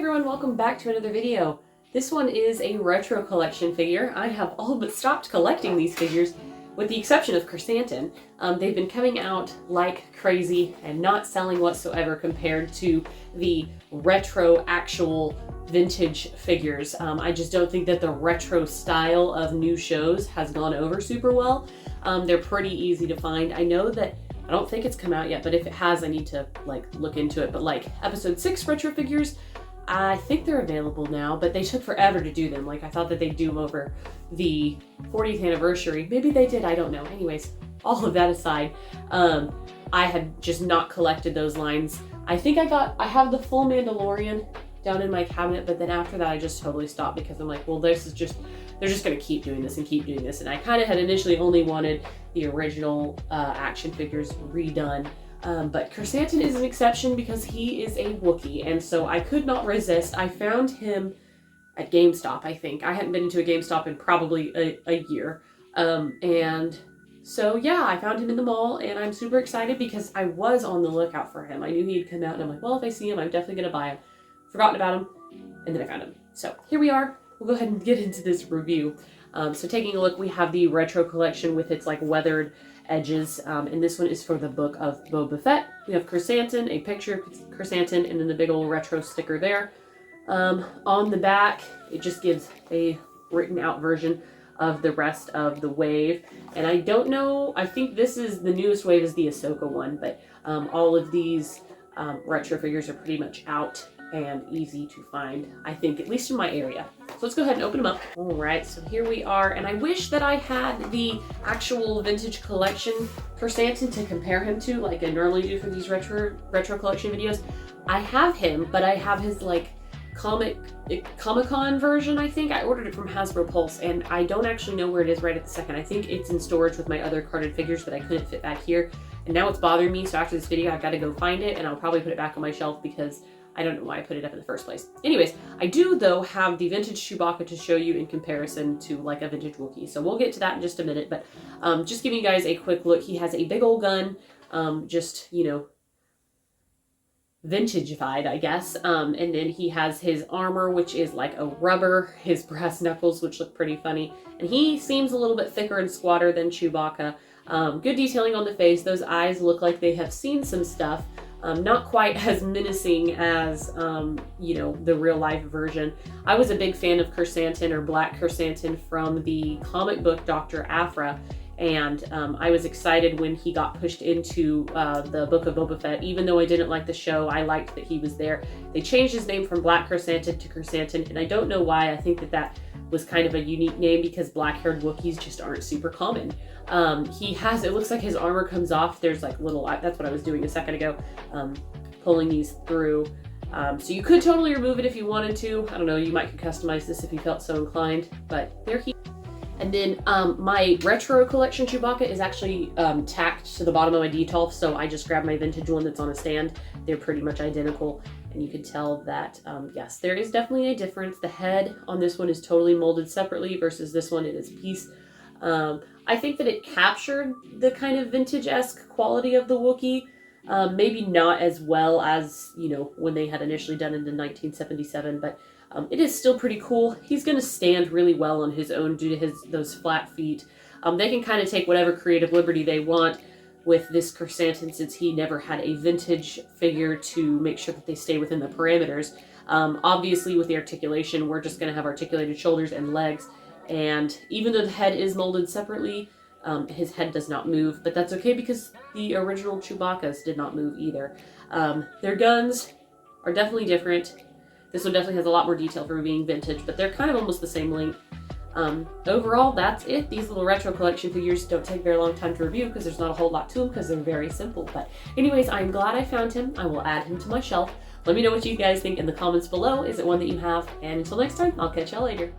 everyone, welcome back to another video. This one is a retro collection figure. I have all but stopped collecting these figures with the exception of Krrsantan. They've been coming out like crazy and not selling whatsoever compared to the retro actual vintage figures. I just don't think that the retro style of new shows has gone over super well. They're pretty easy to find. I know that I don't think it's come out yet, but if it has, I need to look into it. But like episode 6 retro figures, I think they're available now, but they took forever to do them. I thought that they'd do them over the 40th anniversary. Maybe they did, I don't know. Anyways, all of that aside, I had just not collected those lines. I think I have the full Mandalorian down in my cabinet, but then after that I just totally stopped because I'm like, well, they're just gonna keep doing this and keep doing this. And I kind of had initially only wanted the original action figures redone. But Krrsantan is an exception because he is a Wookiee, and so I could not resist. I found him at GameStop, I think. I hadn't been into a GameStop in probably a year. And so yeah, I found him in the mall, and I'm super excited because I was on the lookout for him. I knew he'd come out, and I'm like, well, if I see him, I'm definitely gonna buy him. Forgotten about him, and then I found him. So here we are. We'll go ahead and get into this review. So taking a look, we have the retro collection with its weathered edges, and this one is for the Book of Boba Fett. We have Krrsantan, a picture of Krrsantan, and then the big old retro sticker there. On the back, it just gives a written out version of the rest of the wave. And I don't know, I think this is the newest wave is the Ahsoka one, but all of these retro figures are pretty much out and easy to find, I think, at least in my area. So let's go ahead and open them up. All right, so here we are, and I wish that I had the actual vintage collection Krrsantan to compare him to, like I normally do for these retro collection videos. I have him, but I have his Comic-Con version, I think. I ordered it from Hasbro Pulse, and I don't actually know where it is right at the second. I think it's in storage with my other carded figures that I couldn't fit back here, and now it's bothering me, so after this video I've got to go find it, and I'll probably put it back on my shelf because I don't know why I put it up in the first place. Anyways, I do though have the vintage Chewbacca to show you in comparison to a vintage Wookiee. So we'll get to that in just a minute, but just giving you guys a quick look. He has a big old gun, just, you know, vintage-ified, I guess. And then he has his armor, which is like a rubber, his brass knuckles, which look pretty funny. And he seems a little bit thicker and squatter than Chewbacca. Good detailing on the face. Those eyes look like they have seen some stuff. Not quite as menacing as, you know, the real life version. I was a big fan of Krrsantan, or Black Krrsantan, from the comic book Dr. Aphra, and I was excited when he got pushed into the Book of Boba Fett. Even though I didn't like the show, I liked that he was there. They changed his name from Black Krrsantan to Krrsantan, and I don't know why. I think that was kind of a unique name because black-haired Wookiees just aren't super common. He has, it looks like his armor comes off. There's little, that's what I was doing a second ago, pulling these through. So you could totally remove it if you wanted to. I don't know, you might customize this if you felt so inclined, but there he is. And then my retro collection Chewbacca is actually tacked to the bottom of my Detolf, so I just grabbed my vintage one that's on a stand. They're pretty much identical, and you can tell that, yes, there is definitely a difference. The head on this one is totally molded separately versus this one, it is a piece. I think that it captured the kind of vintage-esque quality of the Wookiee, maybe not as well as, you know, when they had initially done it in 1977, but it is still pretty cool. He's going to stand really well on his own due to those flat feet. They can kind of take whatever creative liberty they want with this Krrsantan, since he never had a vintage figure to make sure that they stay within the parameters. Obviously, with the articulation, we're just going to have articulated shoulders and legs. And even though the head is molded separately, his head does not move, but that's okay because the original Chewbacca's did not move either. Their guns are definitely different. This one definitely has a lot more detail for being vintage, but they're kind of almost the same length. Overall, that's it. These little retro collection figures don't take very long time to review because there's not a whole lot to them because they're very simple. But anyways, I'm glad I found him. I will add him to my shelf. Let me know what you guys think in the comments below. Is it one that you have? And until next time, I'll catch y'all later.